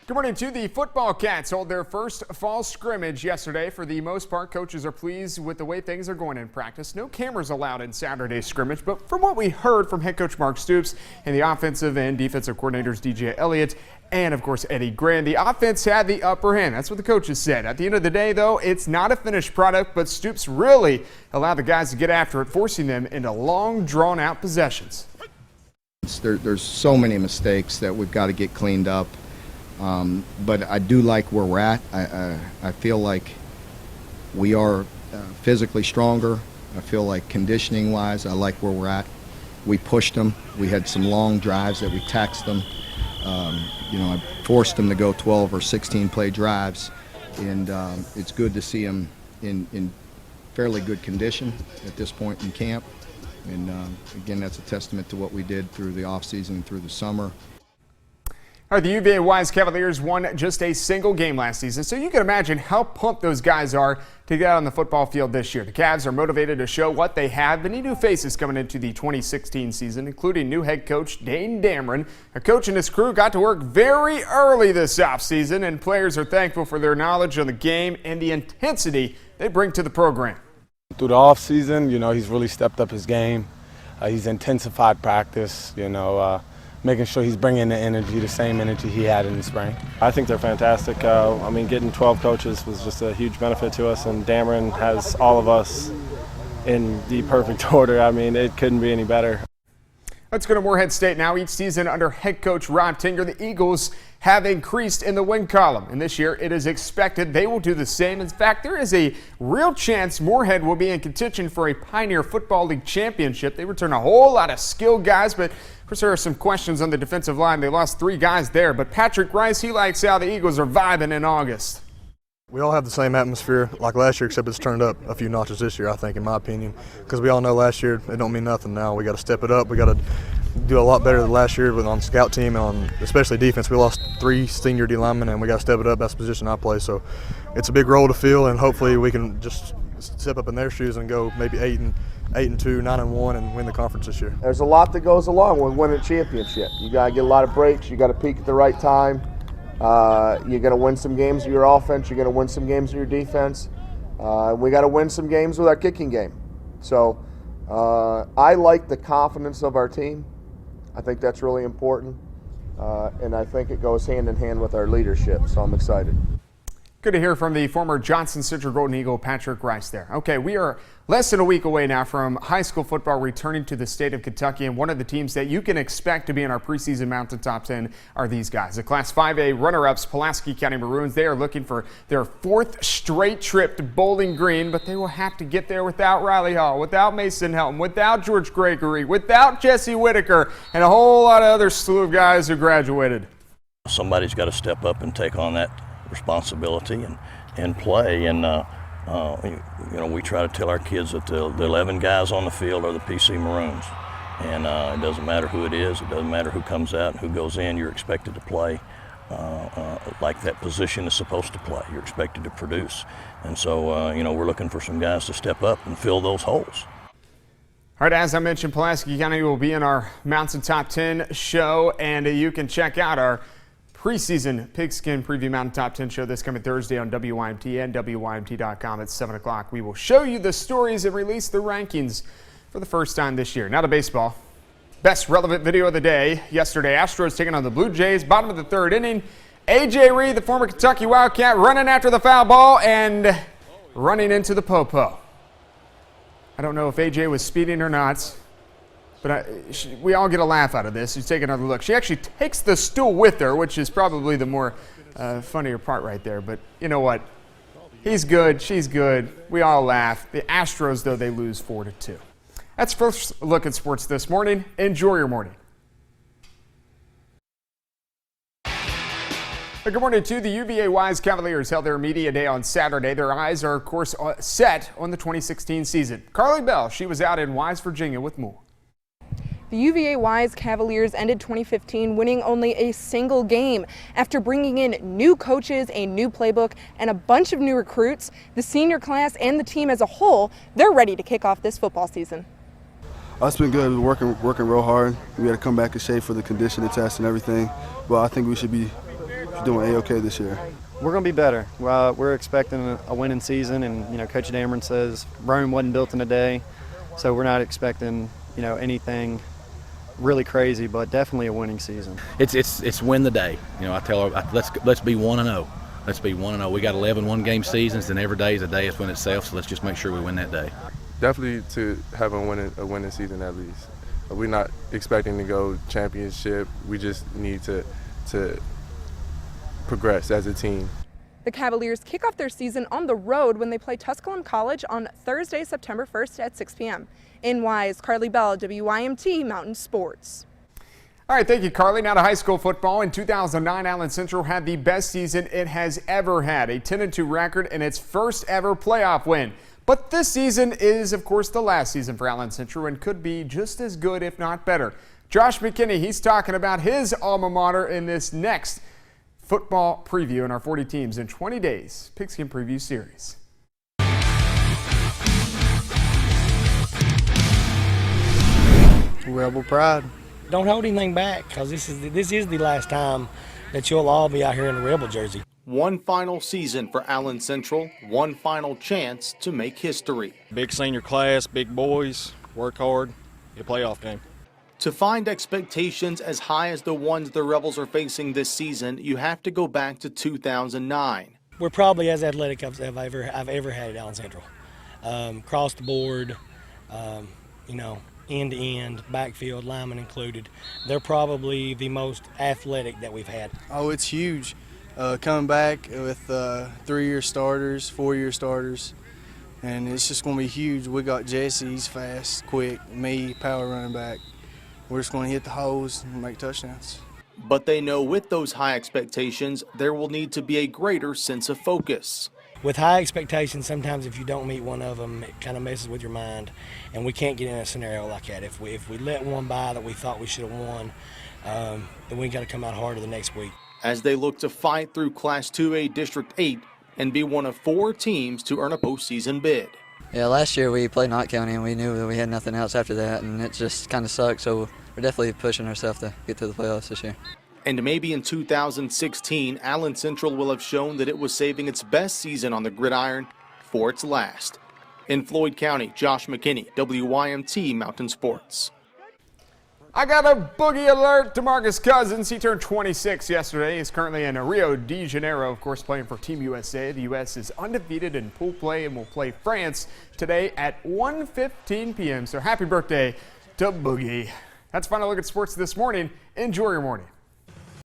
Good morning to the football Cats. Hold their first fall scrimmage yesterday. For the most part, coaches are pleased with the way things are going in practice. No cameras allowed in Saturday's scrimmage, but from what we heard from head coach Mark Stoops and the offensive and defensive coordinators DJ Elliott and, of course, Eddie Grand, the offense had the upper hand. That's what the coaches said. At the end of the day, though, it's not a finished product, but Stoops really allowed the guys to get after it, forcing them into long, drawn-out possessions. There's so many mistakes that we've got to get cleaned up. But I do like where we're at. I feel like we are physically stronger. I feel like conditioning-wise, I like where we're at. We pushed them. We had some long drives that we taxed them. I forced them to go 12 or 16-play drives, and it's good to see them in fairly good condition at this point in camp. And again, that's a testament to what we did through the offseason and through the summer. All right, the UVA Wise Cavaliers won just a single game last season, so you can imagine how pumped those guys are to get out on the football field this year. The Cavs are motivated to show what they have. Many new faces coming into the 2016 season, including new head coach Dane Dameron. A coach and his crew got to work very early this offseason, and players are thankful for their knowledge of the game and the intensity they bring to the program. Through the offseason, he's really stepped up his game. He's intensified practice, making sure he's bringing the same energy he had in the spring. I think they're fantastic. Getting 12 coaches was just a huge benefit to us, and Dameron has all of us in the perfect order. It couldn't be any better. Let's go to Morehead State now. Each season under head coach Rob Tinger, the Eagles have increased in the win column. And this year it is expected they will do the same. In fact, there is a real chance Morehead will be in contention for a Pioneer Football League championship. They return a whole lot of skilled guys, but of course there are some questions on the defensive line. They lost 3 guys there, but Patrick Rice, he likes how the Eagles are vibing in August. We all have the same atmosphere like last year, except it's turned up a few notches this year, I think, in my opinion. Because we all know last year it don't mean nothing now. We got to step it up. We got to do a lot better than last year on the scout team, on especially defense. We lost 3 senior D linemen, and we got to step it up. That's the position I play. So it's a big role to fill, and hopefully we can just step up in their shoes and go maybe 8-2, 9-1, and win the conference this year. There's a lot that goes along with winning a championship. You got to get a lot of breaks. You got to peak at the right time. You're going to win some games with your offense. You're going to win some games with your defense. We got to win some games with our kicking game. So I like the confidence of our team. I think that's really important. And I think it goes hand in hand with our leadership. So I'm excited. Good to hear from the former Johnson Central Golden Eagle, Patrick Rice there. Okay, we are less than a week away now from high school football returning to the state of Kentucky, and one of the teams that you can expect to be in our preseason Mountain Top 10 are these guys. The Class 5A runner-ups, Pulaski County Maroons. They are looking for their 4th straight trip to Bowling Green, but they will have to get there without Riley Hall, without Mason Helton, without George Gregory, without Jesse Whitaker, and a whole lot of other slew of guys who graduated. Somebody's got to step up and take on that responsibility and play, and we try to tell our kids that the 11 guys on the field are the PC Maroons, and it doesn't matter who it is, it doesn't matter who comes out and who goes in, you're expected to play like that position is supposed to play. You're expected to produce, and so we're looking for some guys to step up and fill those holes. All right, as I mentioned, Pulaski County will be in our Mountain Top 10 show, and you can check out our preseason Pigskin Preview Mountain Top 10 show this coming Thursday on WYMT and WYMT.com at 7 o'clock. We will show you the stories and release the rankings for the first time this year. Now to baseball. Best relevant video of the day. Yesterday, Astros taking on the Blue Jays. Bottom of the 3rd inning. A.J. Reed, the former Kentucky Wildcat, running after the foul ball and running into the po-po. I don't know if A.J. was speeding or not, but we all get a laugh out of this. She's taking another look. She actually takes the stool with her, which is probably the more funnier part right there. But you know what? He's good. She's good. We all laugh. The Astros, though, they lose 4-2. That's first look at sports this morning. Enjoy your morning. Good morning to the UVA Wise Cavaliers. Held their media day on Saturday. Their eyes are, of course, set on the 2016 season. Carly Bell, she was out in Wise, Virginia with more. The UVA Wise Cavaliers ended 2015 winning only a single game. After bringing in new coaches, a new playbook, and a bunch of new recruits, the senior class and the team as a whole, they're ready to kick off this football season. It's been good. We're working real hard. We had to come back in shape for the conditioning test and everything. But I think we should be doing A-okay this year. We're going to be better. We're expecting a winning season, and Coach Dameron says Rome wasn't built in a day, so we're not expecting anything really crazy, but definitely a winning season. It's win the day. I tell her let's be 1-0. Let's be 1-0. We got 11 one-game seasons, and every day is a day is win itself. So let's just make sure we win that day. Definitely to have a winning season at least. We're not expecting to go championship. We just need to progress as a team. The Cavaliers kick off their season on the road when they play Tusculum College on Thursday, September 1st at 6 p.m. In Wise, Carly Bell, WYMT Mountain Sports. All right, thank you, Carly. Now to high school football. In 2009, Allen Central had the best season it has ever had, a 10-2 record and its first ever playoff win. But this season is, of course, the last season for Allen Central and could be just as good, if not better. Josh McKinney, he's talking about his alma mater in this next football preview in our 40 teams in 20 days Pigskin Preview Series. Rebel pride. Don't hold anything back, because this is the last time that you'll all be out here in the Rebel jersey. One final season for Allen Central, one final chance to make history. Big senior class, big boys, work hard, a playoff game. To find expectations as high as the ones the Rebels are facing this season, you have to go back to 2009. We're probably as athletic as I've ever had at Allen Central. Across the board, end to end, backfield, linemen included. They're probably the most athletic that we've had. Oh, it's huge. Coming back with 3-year starters, 4-year starters, and it's just going to be huge. We got Jesse, he's fast, quick, me, power running back. We're just going to hit the holes and make touchdowns. But they know with those high expectations, there will need to be a greater sense of focus. With high expectations, sometimes if you don't meet one of them, it kind of messes with your mind, and we can't get in a scenario like that. If we let one by that we thought we should have won, then we got to come out harder the next week. As they look to fight through Class 2A District 8 and be one of 4 teams to earn a postseason bid. Yeah, last year we played Knott County and we knew that we had nothing else after that, and it just kind of sucked, so we're definitely pushing ourselves to get to the playoffs this year. And maybe in 2016, Allen Central will have shown that it was saving its best season on the gridiron for its last. In Floyd County, Josh McKinney, WYMT Mountain Sports. I got a boogie alert. DeMarcus Cousins, he turned 26 yesterday. He's currently in Rio de Janeiro, of course, playing for Team USA. The U.S. is undefeated in pool play and will play France today at 1:15 p.m. So happy birthday to Boogie. That's Final Look at Sports this morning. Enjoy your morning.